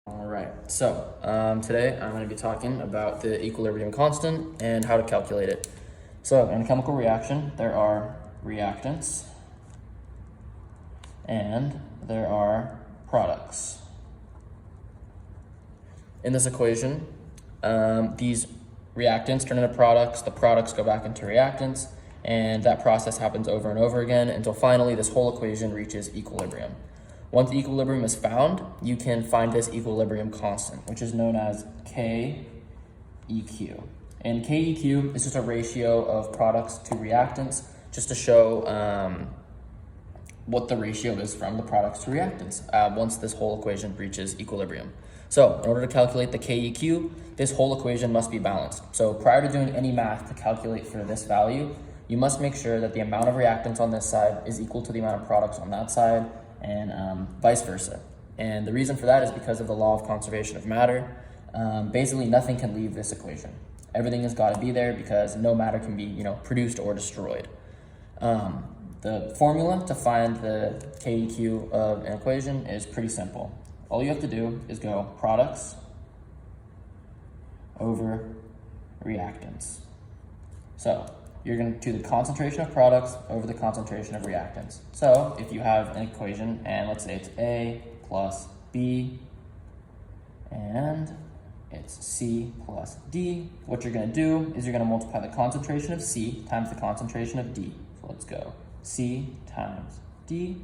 All right, so today I'm going to be talking about the equilibrium constant and how to calculate it. So in a chemical reaction, there are reactants and there are products. In this equation, these reactants turn into products, the products go back into reactants, and that process happens over and over again until finally this whole equation reaches equilibrium. Once equilibrium is found, you can find this equilibrium constant, which is known as KEQ. And KEQ is just a ratio of products to reactants, just to show what the ratio is from the products to reactants once this whole equation reaches equilibrium. So in order to calculate the KEQ, this whole equation must be balanced. So prior to doing any math to calculate for this value, you must make sure that the amount of reactants on this side is equal to the amount of products on that side, and vice versa. And the reason for that is because of the law of conservation of matter. Basically, nothing can leave this equation. Everything has got to be there because no matter can be, produced or destroyed. The formula to find the KEQ of an equation is pretty simple. All you have to do is go products over reactants. So you're going to do the concentration of products over the concentration of reactants. So if you have an equation, and let's say it's A plus B, and it's C plus D, what you're going to do is you're going to multiply the concentration of C times the concentration of D. So let's go C times D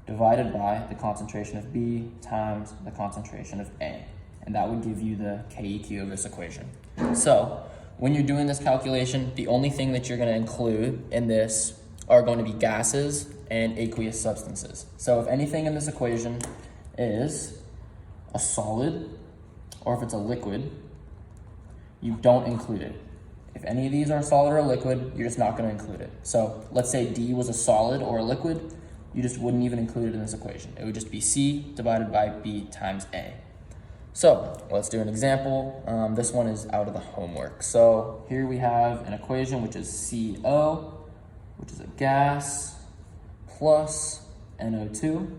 divided by the concentration of B times the concentration of A. And that would give you the KEQ of this equation. So when you're doing this calculation, the only thing that you're going to include in this are going to be gases and aqueous substances. So if anything in this equation is a solid, or if it's a liquid, you don't include it. If any of these are a solid or a liquid, you're just not going to include it. So let's say D was a solid or a liquid, you just wouldn't even include it in this equation. It would just be C divided by B times A. So let's do an example. This one is out of the homework. So here we have an equation which is CO, which is a gas, plus NO2,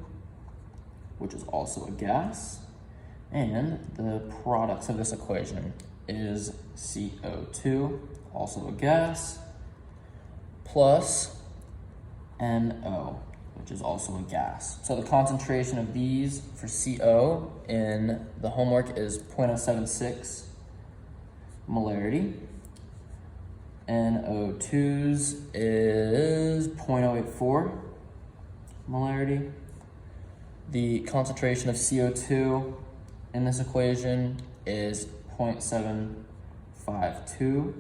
which is also a gas. And the products of this equation is CO2, also a gas, plus NO, which is also a gas. So the concentration of these for CO in the homework is 0.076 molarity. NO2's is 0.084 molarity. The concentration of CO2 in this equation is 0.752.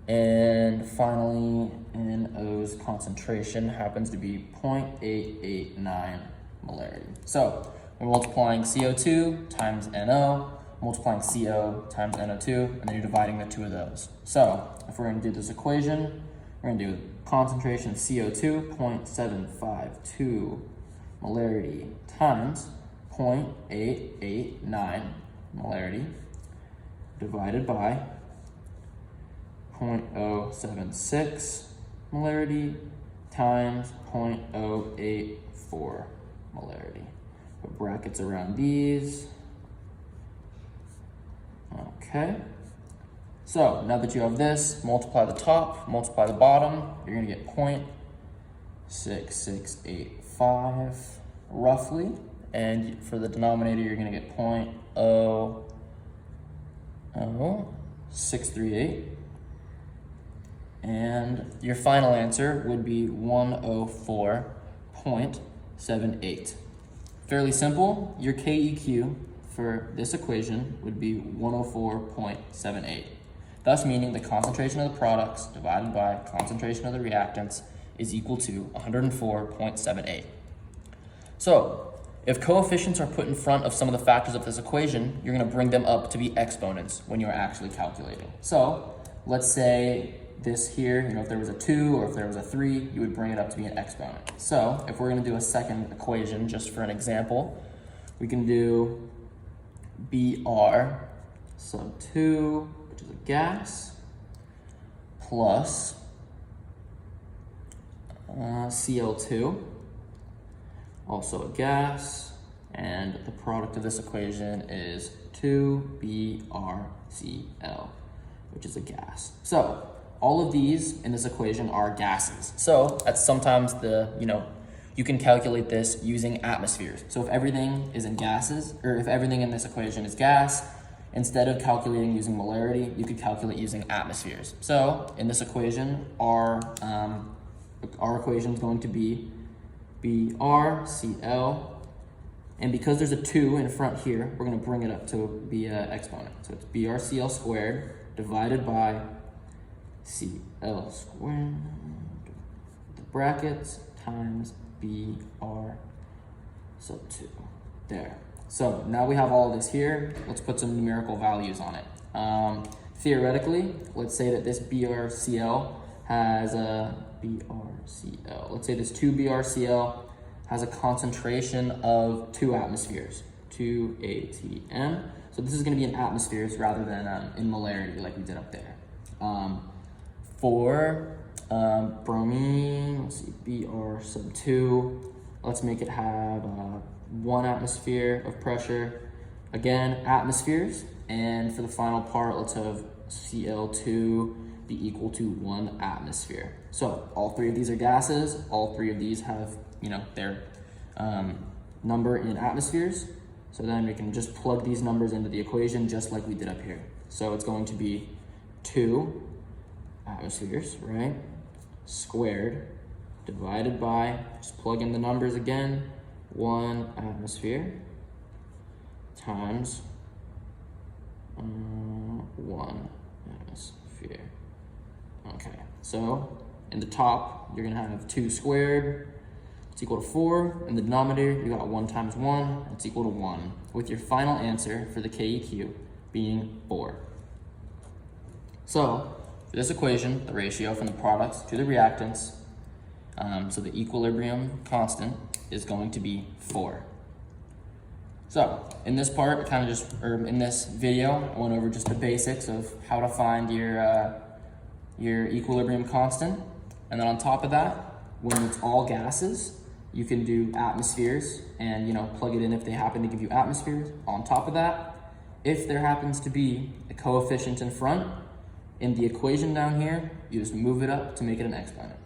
And finally, NO's concentration happens to be 0.889 molarity. So we're multiplying CO2 times NO, multiplying CO times NO2, and then you're dividing the two of those. So if we're going to do this equation, we're going to do concentration of CO2, 0.752 molarity times 0.889 molarity divided by 0.076 molarity times 0.084 molarity. Put brackets around these. Okay. So now that you have this, multiply the top, multiply the bottom, you're going to get 0.6685 roughly. And for the denominator, you're going to get 0.00638. And your final answer would be 104.78. Fairly simple. Your KEQ for this equation would be 104.78. Thus meaning the concentration of the products divided by concentration of the reactants is equal to 104.78. So if coefficients are put in front of some of the factors of this equation, you're going to bring them up to be exponents when you're actually calculating. So let's say this here, if there was a 2 or if there was a 3, you would bring it up to be an exponent. So if we're going to do a second equation, just for an example, we can do Br sub 2, which is a gas, plus Cl2, also a gas, And the product of this equation is 2BrCl, which is a gas. So all of these in this equation are gases. So that's sometimes you can calculate this using atmospheres. So if everything is in gases, or if everything in this equation is gas, instead of calculating using molarity, you could calculate using atmospheres. So in this equation, our equation is going to be BrCl, and because there's a 2 in front here, we're going to bring it up to be an exponent. So it's BrCl squared divided by Cl squared, the brackets, times Br sub 2. There. So now we have all this here. Let's put some numerical values on it. Theoretically, let's say that this BrCl has a let's say this 2BrCl has a concentration of 2 atmospheres, 2 atm. So this is going to be in atmospheres rather than in molarity like we did up there. For bromine, let's see, Br sub 2, let's make it have 1 atmosphere of pressure. Again, atmospheres. And for the final part, let's have Cl2 be equal to 1 atmosphere. So all 3 of these are gases. All 3 of these have, their number in atmospheres. So then we can just plug these numbers into the equation just like we did up here. So it's going to be 2 atmospheres, right, squared divided by, just plug in the numbers again, 1 atmosphere times 1 atmosphere. Okay, so in the top, you're gonna have 2 squared, it's equal to 4. In the denominator, you got 1 times 1, it's equal to 1, with your final answer for the KEQ being 4. So, for this equation, the ratio from the products to the reactants, so the equilibrium constant is going to be 4. So, in this part, in this video, I went over just the basics of how to find your equilibrium constant. And then on top of that, when it's all gases, you can do atmospheres and plug it in if they happen to give you atmospheres. On top of that, if there happens to be a coefficient in front, in the equation down here, you just move it up to make it an exponent.